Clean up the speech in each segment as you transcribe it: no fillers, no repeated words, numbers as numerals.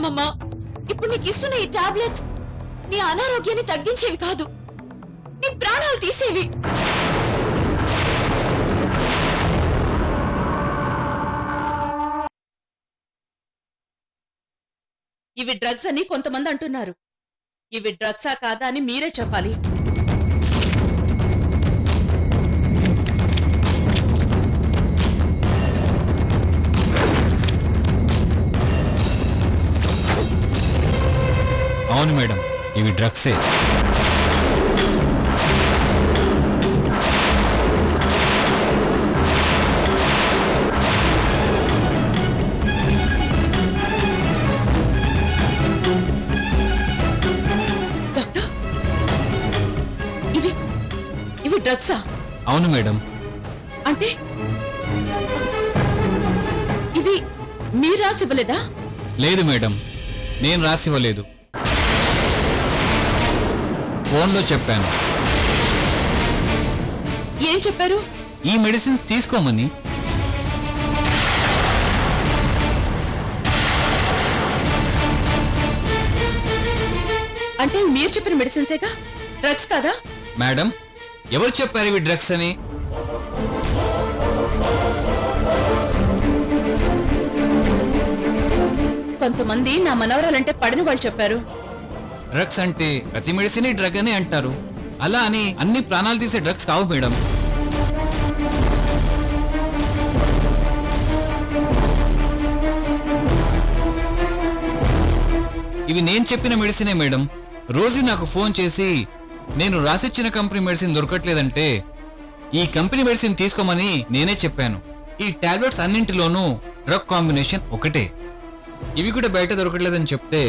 అమ్మమ్మా, ఇప్పుడు నీకు ఇస్తున్న ఈ టాబ్లెట్స్ నీ అనారోగ్యాన్ని తగ్గించేవి కాదు, నీ ప్రాణాలు తీసేవి. ఇవి డ్రగ్స్ అని కొంతమంది అంటున్నారు. ఇవి డ్రగ్సా కాదా అని మీరే చెప్పాలి. అవును మేడం, ఇవి డ్రగ్సే. డాక్టర్, ఇవి డ్రగ్సా? అవును మేడం. అంటే ఇవి మీరు రాసివ్వలేదా? లేదు మేడం, నేను రాసివ్వలేదు, ఫోన్లో చెప్పాను. ఏం చెప్పారు? ఈ మెడిసిన్స్ తీసుకోమని. అంటే మీరు చెప్పిన మెడిసిన్సేగా, డ్రగ్స్ కాదా? మేడం, ఎవరు చెప్పారు ఇవి డ్రగ్స్ అని? కొంతమంది నా మనవరాలంటే పడిన వాళ్ళు చెప్పారు. డ్రగ్స్ అంటే ప్రతి మెడిసిన్ డ్రగ్ అని అంటారు, అలా అని అన్ని ప్రాణాలు తీసే డ్రగ్స్ కావు మేడం. ఇవి నేను చెప్పిన మెడిసినే మేడం. రోజు నాకు ఫోన్ చేసి నేను రాసిచ్చిన కంపెనీ మెడిసిన్ దొరకట్లేదంటే ఈ కంపెనీ మెడిసిన్ తీసుకోమని నేనే చెప్పాను. ఈ టాబ్లెట్స్ అన్నింటిలోనూ డ్రగ్ కాంబినేషన్ ఒకటే. ఇవి కూడా బయట దొరకట్లేదని చెప్తే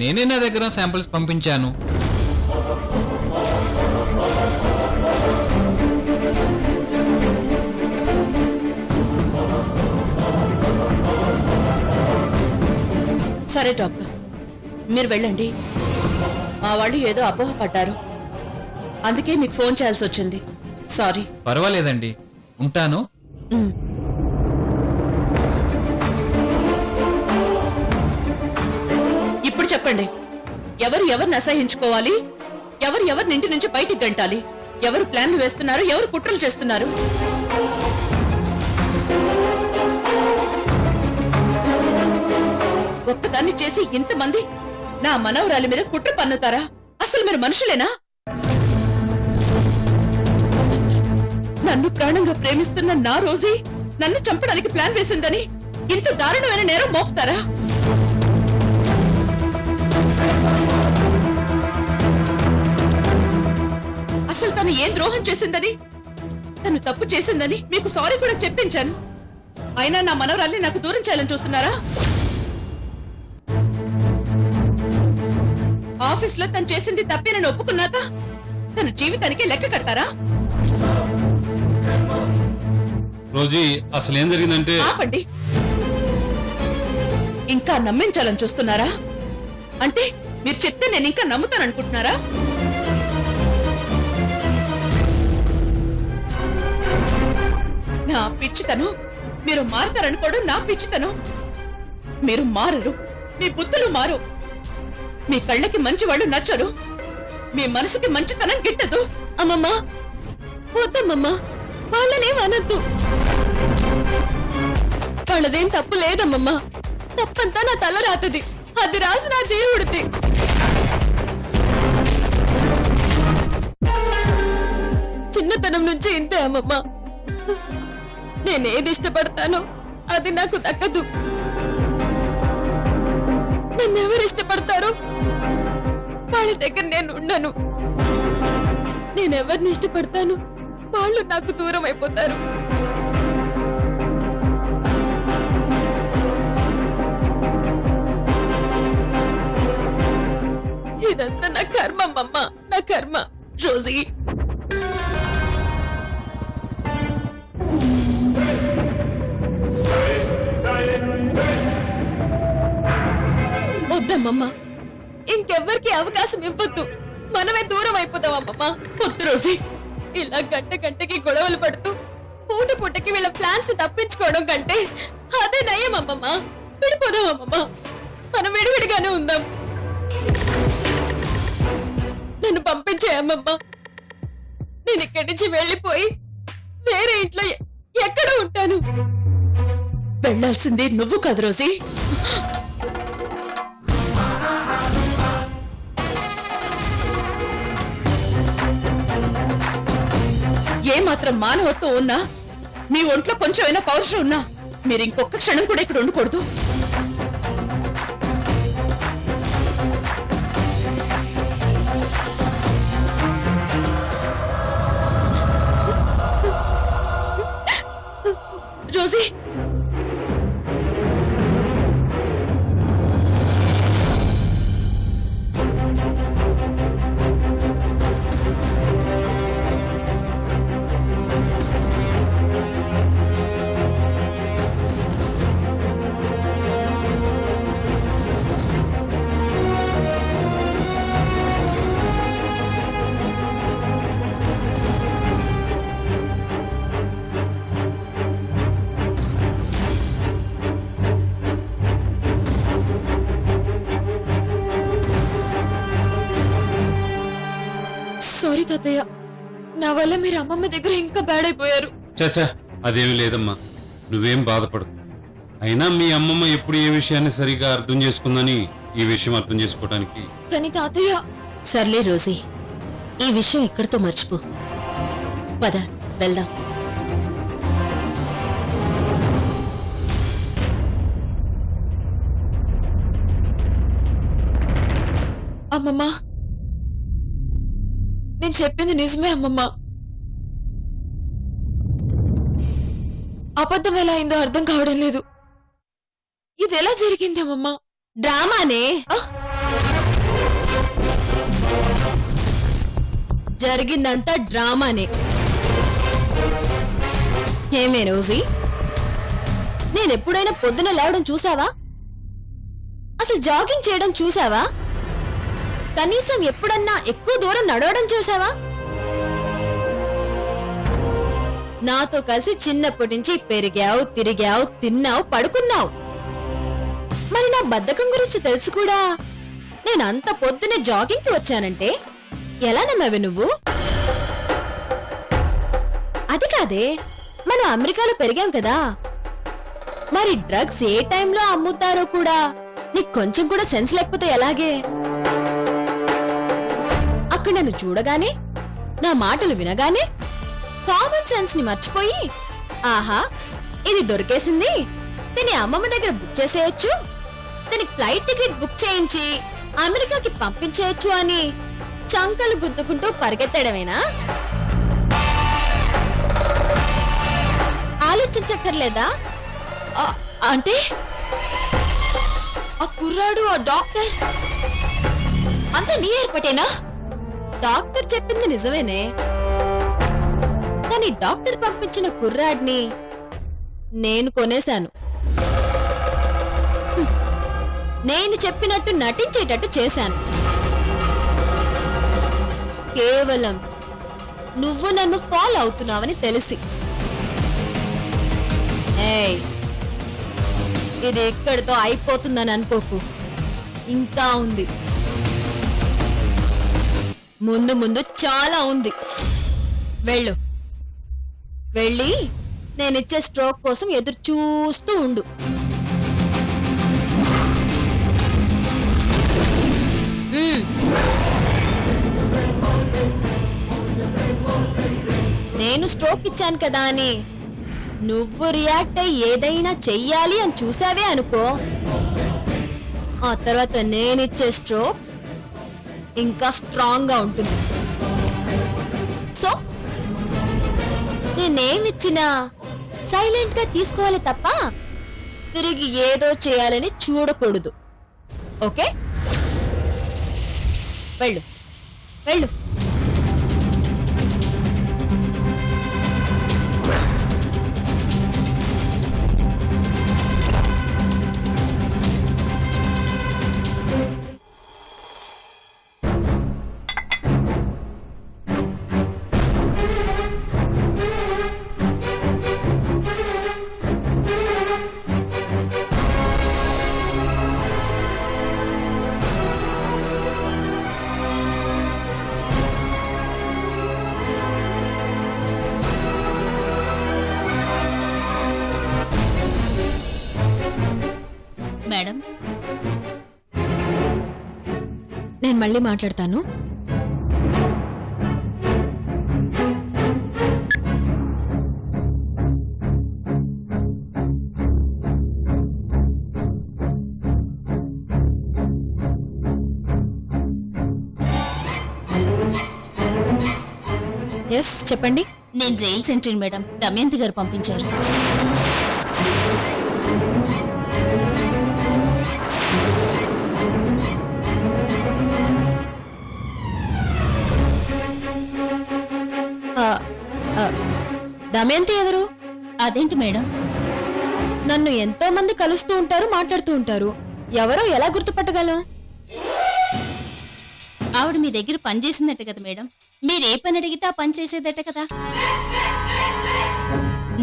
నేనే నా దగ్గర శాంపిల్స్ పంపించాను. సరే డాక్టర్, మీరు వెళ్ళండి. మా వాళ్ళు ఏదో అపోహపడ్డారు, అందుకే మీకు ఫోన్ చేయాల్సి వచ్చింది. సారీ. పర్వాలేదండి, ఉంటాను. ఇప్పుడు చెప్పండి, ఎవరిని అసహించుకోవాలి, ఎవరిని ఇంటి నుంచి బయటికి గంటాలి, ఎవరు ప్లాన్లు వేస్తున్నారు, ఎవరు కుట్రలు చేస్తున్నారు? ఒక్కదాన్ని చేసి ఇంతమంది నా మనవరాలి మీద కుట్ర పన్నుతారా? అసలు మీరు మనుషులేనా? నన్ను ప్రాణంగా ప్రేమిస్తున్న నా రోజీ నన్ను చంపడానికి ప్లాన్ వేసిందని ఇంత దారుణమైన నేరం మోపుతారా? అసలు తను ఏం ద్రోహం చేసిందని, తను తప్పు చేసిందని మీకు సారీ కూడా చెప్పించాను. అయినా నా మనవరాల్ని నాకు దూరం చేయాలని చూస్తున్నారా? ఆఫీస్లో తను చేసింది తప్పేనని ఒప్పుకున్నాక తన జీవితానికి లెక్క కడతారా? రోజీ, అసలు ఏం జరిగిందంటే... ఆపండి. ఇంకా నమ్మించాలని చూస్తున్నారా? అంటే మీరు చెప్తే నేను ఇంకా నమ్ముతాననుకుంటున్నారా? నా పిచ్చితనం మీరు మారతారనుకోవడం నా పిచ్చితనం. మీరు మారరు, మీ బుద్ధులు మారు. మీ కళ్ళకి మంచి వాళ్ళు నచ్చరు, మీ మనసుకి మంచితనం గిట్టదు. అమ్మమ్మా, వద్దమ్మమ్మా, వాళ్ళనేం అనద్దు. వాళ్ళదేం తప్పు లేదమ్మమ్మా, తప్పంతా నా తల రాతది, అది రాసి నా దేవుడిది. చిన్నతనం నుంచి ఇంతే అమ్మమ్మా. నేనేది ఇష్టపడతానో అది నాకు దక్కదు. నన్నెవరు ఇష్టపడతారో వాళ్ళ దగ్గర నేను ఉండను. నేనెవరిని ఇష్టపడతాను వాళ్ళు నాకు దూరం అయిపోతారు. ఇదంతా నా కర్మ అమ్మమ్మ, నా కర్మ. రోజీ, వద్దమ్మమ్మ, ఇంకెవ్వరికి అవకాశం ఇవ్వద్దు. మనమే దూరం అయిపోతాం అమ్మమ్మ. వద్దు రోజీ. ఇలా గంటకి గొడవలు పడుతూ పూటకి వీళ్ళ ప్లాన్స్ తప్పించుకోవడం కంటే అదే నయం అమ్మమ్మ. విడిపోదాం అమ్మమ్మ. మనం విడివిడిగానే ఉందాం. నన్ను పంపించే అమ్మమ్మ. నేను ఇక్కడి నుంచి వెళ్ళిపోయి వేరే ఇంట్లో ఎక్కడ ఉంటాను? వెళ్ళాల్సింది నువ్వు కాదు రోజీ. ఏమాత్రం మానవత్వం ఉన్నా, మీ ఒంట్లో కొంచెమైనా పౌరుషం ఉన్నా మీరు ఇంకొక క్షణం కూడా ఇక్కడ ఉండకూడదు. రోజీ, సారీ తాతయ్య, నా వల్ల మీరు అమ్మమ్మ దగ్గర ఇంకా బ్యాడ్ అయిపోయారు. చచా అదేమి లేదమ్మా, నువ్వేం బాధపడు. అయినా మీ అమ్మమ్మ ఎప్పుడు ఏ విషయాన్ని సరిగా అర్థం చేసుకుందని ఈ విషయం అర్థం చేసుకోవడానికి. కానీ తాతయ్య. సర్లే రోజీ, ఈ విషయం ఇక్కడితో మర్చిపో. పద వెళ్దాం. అమ్మమ్మ, నేను చెప్పింది నిజమే అమ్మమ్మ. అబద్ధం ఎలా అయిందో అర్థం కావడం లేదు. ఇది ఎలా జరిగింది అమ్మమ్మ? డ్రామానే. జరిగిందంతా డ్రామానే. ఏమే రోజీ, నేనెప్పుడైనా పొద్దున లేవడం చూసావా? అసలు జాగింగ్ చేయడం చూసావా? కనీసం ఎప్పుడన్నా ఎక్కువ దూరం నడవడం చూసావా? నాతో కలిసి చిన్నప్పటి నుంచి పెరిగావు, తిరిగావు, తిన్నావు, పడుకున్నావు. మరి నా బద్ధకం గురించి తెలుసు కూడా నేనంత పొద్దునే జాగింగ్ కి వచ్చానంటే ఎలా నమ్మావి నువ్వు? అది కాదే, మనం అమెరికాలో పెరిగాం కదా, మరి డ్రగ్స్ ఏ టైంలో అమ్ముతారో కూడా నీకు కొంచెం కూడా సెన్స్ లేకపోతే ఎలాగే? అక్కడ నన్ను చూడగానే, నా మాటలు వినగానే కామన్ సెన్స్ ని మర్చిపోయి, ఆహా ఇది దొరికేసింది, దీని అమ్మమ్మ దగ్గర బుక్ చేసేయచ్చు, దీనికి ఫ్లైట్ టికెట్ బుక్ చేయించి అమెరికాకి పంపించేయచ్చు అని చంకలు గుద్దుకుంటూ పరిగెత్తడమేనా? ఆలోచించక్కర్లేదా? అంటే ఆ కుర్రాడు, ఆ డాక్టర్ అంతా నీ ఏర్పాటేనా? డాక్టర్ చెప్పింది నిజమేనే, కానీ డాక్టర్ పంపించిన కుర్రాడిని నేను కొనేశాను. నేను చెప్పినట్టు నటించేటట్టు చేశాను. కేవలం నువ్వు నన్ను ఫాలో అవుతున్నావని తెలిసి. ఏయ్, ఇది ఇక్కడితో అయిపోతుందని అనుకోకు, ఇంకా ఉంది. ముందు ముందు చాలా ఉంది. వెళ్ళు, వెళ్ళి నేనిచ్చే స్ట్రోక్ కోసం ఎదురు చూస్తూ ఉండు. నేను స్ట్రోక్ ఇచ్చాను కదా అని నువ్వు రియాక్ట్ అయ్యి ఏదైనా చెయ్యాలి అని చూసావే అనుకో, ఆ తర్వాత నేనిచ్చే స్ట్రోక్ ఇంకా స్ట్రాంగ్ గా ఉంటుంది. సో నేనేమిచ్చినా సైలెంట్ గా తీసుకోవాలి తప్ప తిరిగి ఏదో చేయాలని చూడకూడదు. ఓకే, వెళ్ళు వెళ్ళు. మేడం. నేను మళ్ళీ మాట్లాడతాను. ఎస్, చెప్పండి. నేను జైల్ సెంట్రీ మేడం. దమయంతి గారు పంపించారు. ఆ, ఆ, దమయంతి ఎవరు? అదేంటి మేడం? నన్ను ఎంతో మంది కలుస్తూ ఉంటారు, మాట్లాడుతూ ఉంటారు. ఎవరో ఎలా గుర్తుపట్టగలం? ఆవిడ మీ దగ్గర పని చేసిందట కదా మేడం. మీరే పని అడిగితే ఆ పని చేసేదట కదా.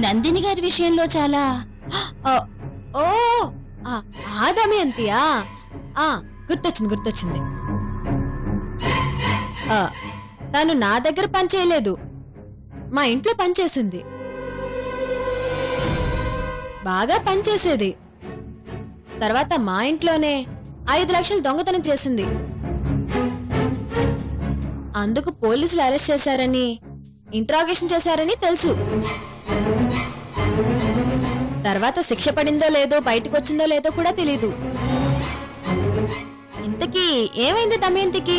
నందిని గారి విషయంలో చాలా ఆ, ఓ ఆ దమయంతియా? గుర్తొచ్చింది. తను నా దగ్గర పని చేయలేదు, మా ఇంట్లో పని చేసింది. బాగా పనిచేసేది. తర్వాత మా ఇంట్లోనే 5 లక్షలు దొంగతనం చేసింది. అందుకు పోలీసులు అరెస్ట్ చేశారని, ఇంట్రాగేషన్ చేశారని తెలుసు. తర్వాత శిక్ష పడిందో లేదో, బయటకు వచ్చిందో లేదో కూడా తెలీదు. ఇంతకీ ఏమైంది దమయంతికి?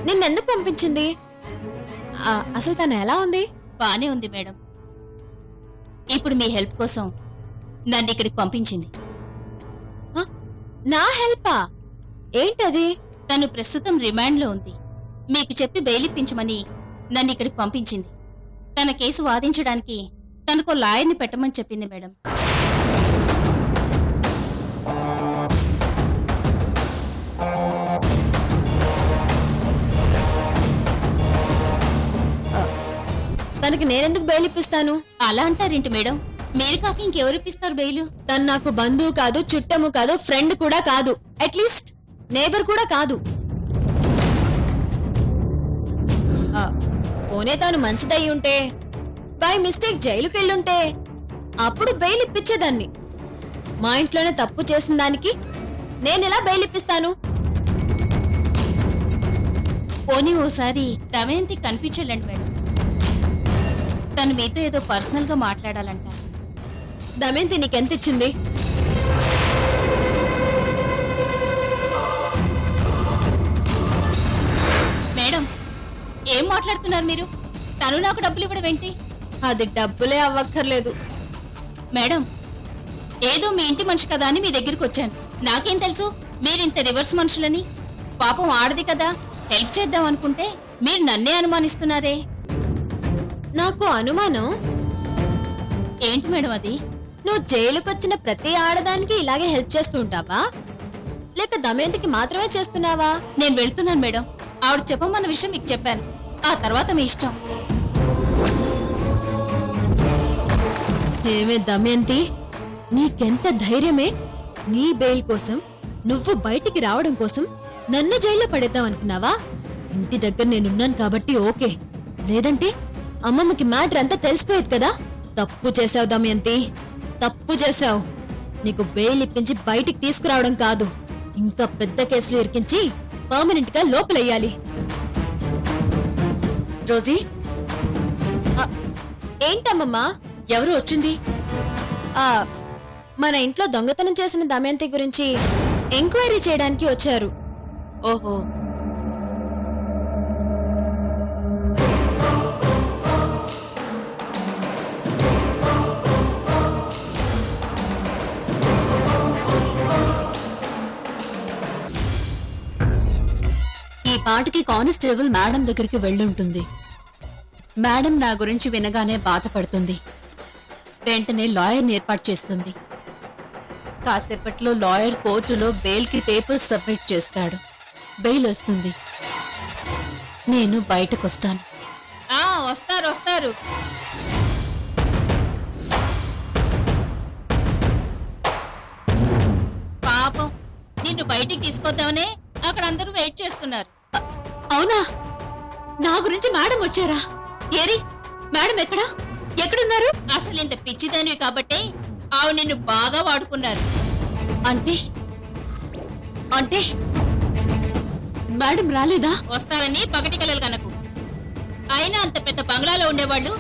నిన్నెందుకు పంపించింది? అసలు తను ఎలా ఉంది? బానే ఉంది మేడం. ఇప్పుడు మీ హెల్ప్ కోసం నన్ను ఇక్కడికి పంపించింది. నా హెల్పా? ఏంటది? తను ప్రస్తుతం రిమాండ్లో ఉంది. మీకు చెప్పి బెయిల్ ఇప్పించమని నన్ను ఇక్కడికి పంపించింది. తన కేసు వాదించడానికి తనకు లాయర్ని పెట్టమని చెప్పింది మేడం. తనకి నేనెందుకు బెయిల్ ఇప్పిస్తాను? అలా అంటారేంటి మేడం? మీరు కాక ఇంకెవరు ఇప్పిస్తారు బెయిలు? తను నాకు బంధువు కాదు, చుట్టము కాదు, ఫ్రెండ్ కూడా కాదు, అట్లీస్ట్ నేబర్ కూడా కాదు. పోనే తాను మంచిదయ్యి ఉంటే, బై మిస్టేక్ జైలుకి వెళ్ళుంటే అప్పుడు బెయిల్ ఇప్పించేదాన్ని. మా ఇంట్లోనే తప్పు చేసిన దానికి నేనెలా బెయిల్ ఇప్పిస్తాను? పోనీ ఓసారి దమయంతి కనిపించలేండి మేడం. తను మీతో ఏదో పర్సనల్ గా మాట్లాడాలంట. దమయంతి నీకెంత ఇచ్చింది? మేడం, ఏం మాట్లాడుతున్నారు మీరు? తను నాకు డబ్బులు ఇవ్వడం ఏంటి? అది డబ్బులే అవ్వక్కర్లేదు మేడం. ఏదో మీ ఇంటి మనిషి కదా అని మీ దగ్గరికి వచ్చాను. నాకేం తెలుసు మీరింత రివర్స్ మనుషులని? పాపం ఆడది కదా, హెల్ప్ చేద్దాం అనుకుంటే మీరు నన్నే అనుమానిస్తున్నారే. నాకు అనుమానం. ఏంటి మేడం అది? నువ్వు జైలుకొచ్చిన ప్రతి ఆడదానికి ఇలాగే హెల్ప్ చేస్తూ ఉంటావా, లేక దమయంతికి మాత్రమే చేస్తున్నావా? నేను వెళ్తున్నాను మేడం. ఆవిడ చెప్పమన్న విషయం మీకు చెప్పాను. ఆ తర్వాత మీ ఇష్టం. ఏమే దమయంతి, నీకెంత ధైర్యమే? నీ బెయిల్ కోసం, నువ్వు బయటికి రావడం కోసం నన్ను జైల్లో పడేద్దాం అనుకున్నావా? ఇంటి దగ్గర నేనున్నాను కాబట్టి ఓకే, లేదంటే అమ్మమ్మకి మ్యాటర్ అంతా తెలిసిపోయేది కదా. తప్పు చేసావు దమయంతి, తప్పు చేసావు. నీకు బెయిల్ ఇప్పించి బయటికి తీసుకురావడం కాదు, ఇంకా పెద్ద కేసులు ఇరికించి పర్మనెంట్ గా లోపలెయ్యాలి. రోజీ, ఏంటమ్మమ్మా? ఎవరు వచ్చింది? మన ఇంట్లో దొంగతనం చేసిన దమయంతి గురించి ఎంక్వైరీ చేయడానికి వచ్చారు. ఓహో, ఈ పాటికి కానిస్టేబుల్ మేడం దగ్గరికి వెళ్ళుంటుంది. మేడం నా గురించి వినగానే బాధపడుతుంది. వెంటనే లాయర్ని ఏర్పాటు చేస్తుంది. కాసేపట్లో లాయర్ కోర్టులో బెయిల్కి పేపర్స్ సబ్మిట్ చేస్తాడు. బెయిల్ వస్తుంది. నేను బయటకొస్తాను. వస్తారు. పాపం నిన్ను బయటికి తీసుకొద్దామనే అక్కడ అందరూ వెయిట్ చేస్తున్నారు. అవునా? నా గురించి మేడం వచ్చారా? ఏరి మేడం ఎక్కడున్నారు? అసలు ఇంత పిచ్చిదానివి కాబట్టే ఆవిడ నిన్ను బాగా వాడుకున్నారు. అంటే అంటే మేడం రాలేదా? వస్తారని పగటి కలలు కనకు. అయినా అంత పెద్ద బంగ్లాలో ఉండేవాళ్ళు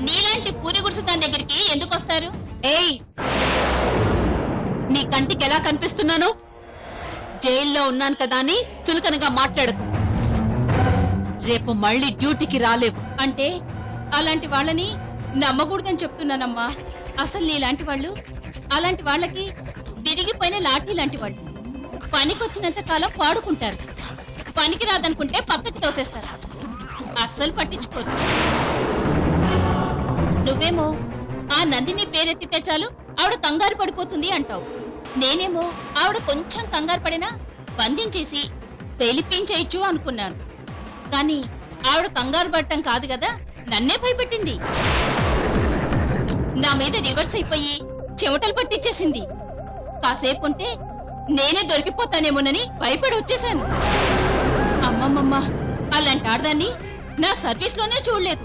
నీలాంటి పూరి గుడిసె దాని దగ్గరికి ఎందుకు వస్తారు? ఏయ్, నీ కంటికి ఎలా కనిపిస్తున్నాను? జైల్లో ఉన్నాను కదా అని చులకనగా మాట్లాడకు. రేపు మళ్ళీ డ్యూటీకి రాలేవు. అంటే అలాంటి వాళ్ళని నమ్మకూడదని చెప్తున్నానమ్మా. అసలు నీలాంటి వాళ్ళు అలాంటి వాళ్ళకి విరిగిపోయిన లాఠీ లాంటి వాళ్ళు. పనికొచ్చినంత కాలం పాడుకుంటారు, పనికి రాదనుకుంటే పక్కకి తోసేస్తారు. అస్సలు పట్టించుకోరు. నువ్వేమో ఆ నందిని పేరెత్తితే చాలు ఆవిడ కంగారు పడిపోతుంది అంటావు. నేనేమో ఆవిడ కొంచెం కంగారు పడినా బంధించేసి పేలిపించేయచ్చు అనుకున్నాను. కానీ ఆవిడ కంగారు పడటం కాదు కదా, నన్నే భయపెట్టింది. నా మీద రివర్స్ అయిపోయి చెమటలు పట్టించేసింది. కాసేపు ఉంటే నేనే దొరికిపోతానేమోనని భయపడి వచ్చేశాను. అమ్మమ్మమ్మ, అలాంటి ఆడదాన్ని నా సర్వీస్లోనే చూడలేదు.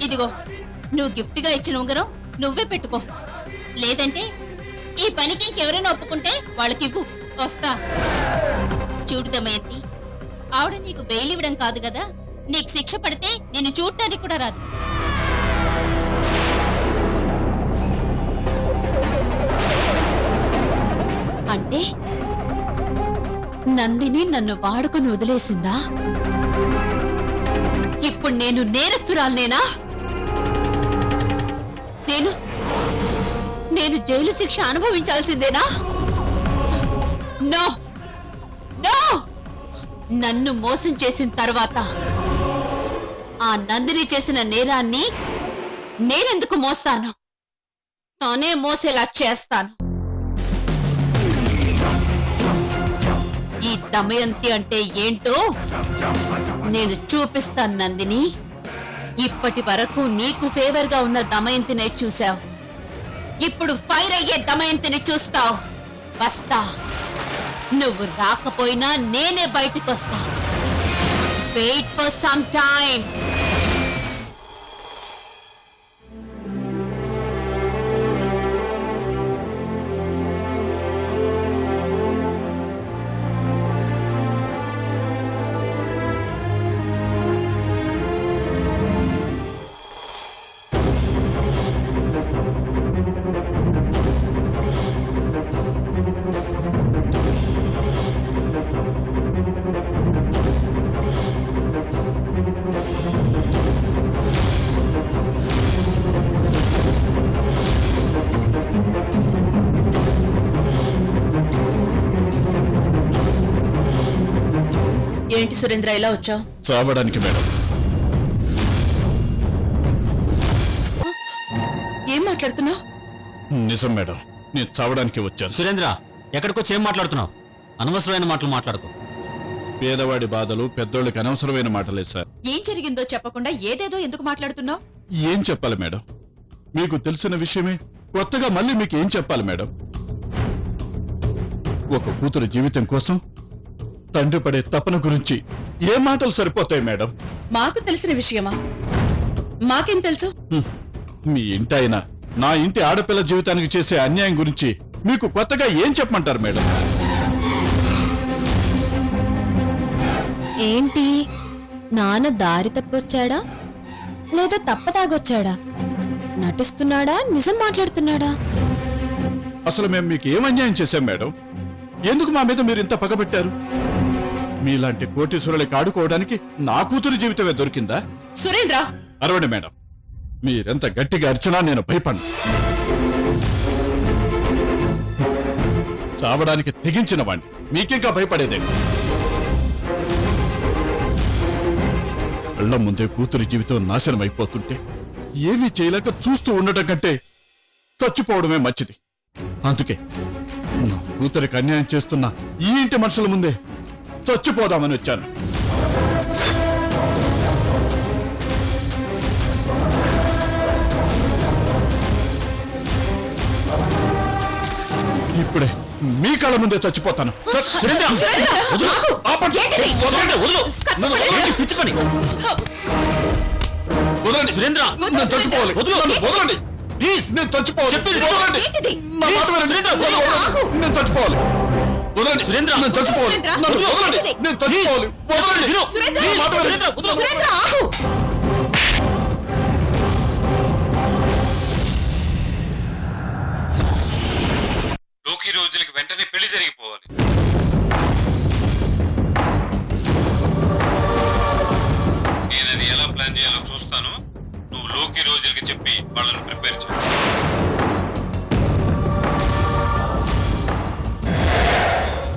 ఇదిగో, నువ్వు గిఫ్ట్గా ఇచ్చిన ఉంగరం నువ్వే పెట్టుకో. లేదంటే ఈ పనికి ఇంకెవరైనా ఒప్పుకుంటే వాళ్ళకివ్వు. వస్తా. చూడు దమయంతి, ఆవిడ నీకు బెయిల్ ఇవ్వడం కాదు కదా, నీకు శిక్ష పడితే నిన్ను చూడటానికి కూడా రాదు. అంటే నందిని నన్ను వాడుకొని వదిలేసిందా? ఇప్పుడు నేను నేరస్తురాలనేనా? నేను జైలు శిక్ష అనుభవించాల్సిందేనా? No no! నన్ను మోసం చేసిన తర్వాత ఆ నందిని చేసిన నేరాన్ని నేనెందుకు మోస్తాను? తానే మోసేలా చేస్తాను. ఈ దమయంతి అంటే ఏంటో నేను చూపిస్తాను నందిని. ఇప్పటి వరకు నీకు ఫేవర్ గా ఉన్న దమయంతినే చూసావు, ఇప్పుడు ఫైర్ అయ్యే దమయంతిని చూస్తావు. వస్తా. నువ్వు రాకపోయినా నేనే బయటకు వస్తా. Wait for some time. ఏంటి సురేంద్ర, ఇలా వచ్చావు? చావడానికి మేడం. ఏం మాట్లాడుతున్నావు? నిజం మేడం, నేను చావడానికి వచ్చాను. సురేంద్ర, ఎక్కడికొచ్చి ఏం మాట్లాడుతున్నావు? అనవసరమైన మాటలు మాట్లాడుకో. పేదవాడి బాధలు పెద్దోళ్ళకి అనవసరమైన మాటలే సార్. ఏం జరిగిందో చెప్పకుండా ఏదేదో ఎందుకు మాట్లాడుతున్నావు? ఏం చెప్పాలి మేడం? మీకు తెలిసిన విషయమే కొత్తగా మళ్ళీ మీకు ఏం చెప్పాలి మేడం? ఒక కూతురు జీవితం కోసం తండ్రి పడే తపన గురించి ఏ మాటలు సరిపోతాయి మేడం? మాకు తెలిసిన విషయమా? మాకేం తెలుసు? మీ ఇంటి ఆయన నా ఇంటి ఆడపిల్ల జీవితానికి చేసే అన్యాయం గురించి మీకు కొత్తగా ఏం చెప్పమంటారు మేడం? ఏంటి, నాన్న దారి తప్పొచ్చాడా లేదా తప్పదాగొచ్చాడా? నటిస్తున్నాడా, నిజం మాట్లాడుతున్నాడా? అసలు మేము మీకు ఏం అన్యాయం చేశాం మేడం? ఎందుకు మా మీద మీరు ఇంత పగబట్టారు? మీలాంటి కోటీశ్వరులకి ఆడుకోవడానికి నా కూతురు జీవితమే దొరికిందా? సురేంద్ర, అరవండి మేడం. మీరెంత గట్టిగా అర్చనా నేను భయపడ్ను. చావడానికి తెగించిన వాణ్ణి, మీకింకా భయపడేదేంటి? కళ్ళ ముందే కూతురి జీవితం నాశనం అయిపోతుంటే ఏమీ చేయలేక చూస్తూ ఉండటం కంటే చచ్చిపోవడమే మంచిది. అందుకే నా కూతురికి అన్యాయం చేస్తున్న ఈ ఇంటి మనుషుల ముందే చచ్చిపోదామని వచ్చాను. ఇప్పుడే మీ కళ్ళ ముందే చచ్చిపోతాను. సురేంద్ర, వదులు. ఆపండి. సురేంద్ర, వదులు. ఏంటి పిచ్చి పని? వదలండి. సురేంద్ర, నేను చచ్చిపోవాలి. వదులు. నన్ను వదలండి. ప్లీజ్ నేను చచ్చిపోవాలి చెప్పేది వదలండి. ఏంటిది? నా మాట వినండి. సురేంద్ర, వదలండి. నేను చచ్చిపోవాలి వదలండి. సురేంద్ర, నేను చచ్చిపోవాలి సురేంద్ర, నన్ను వదలు. వదలండి. ఏంటిది? నేను చచ్చిపోవాలి వదలండి. విను. సురేంద్ర, నా మాట వినండి. సురేంద్ర, వదలు. సురేంద్ర ఆగు. లోకి రోజులకి వెంటనే పెళ్లి జరిగిపోవాలి. నేను అది ఎలా ప్లాన్ చేయాలో చూస్తాను. నువ్వు లోకి రోజులకి చెప్పి వాళ్ళని ప్రిపేర్ చేయి.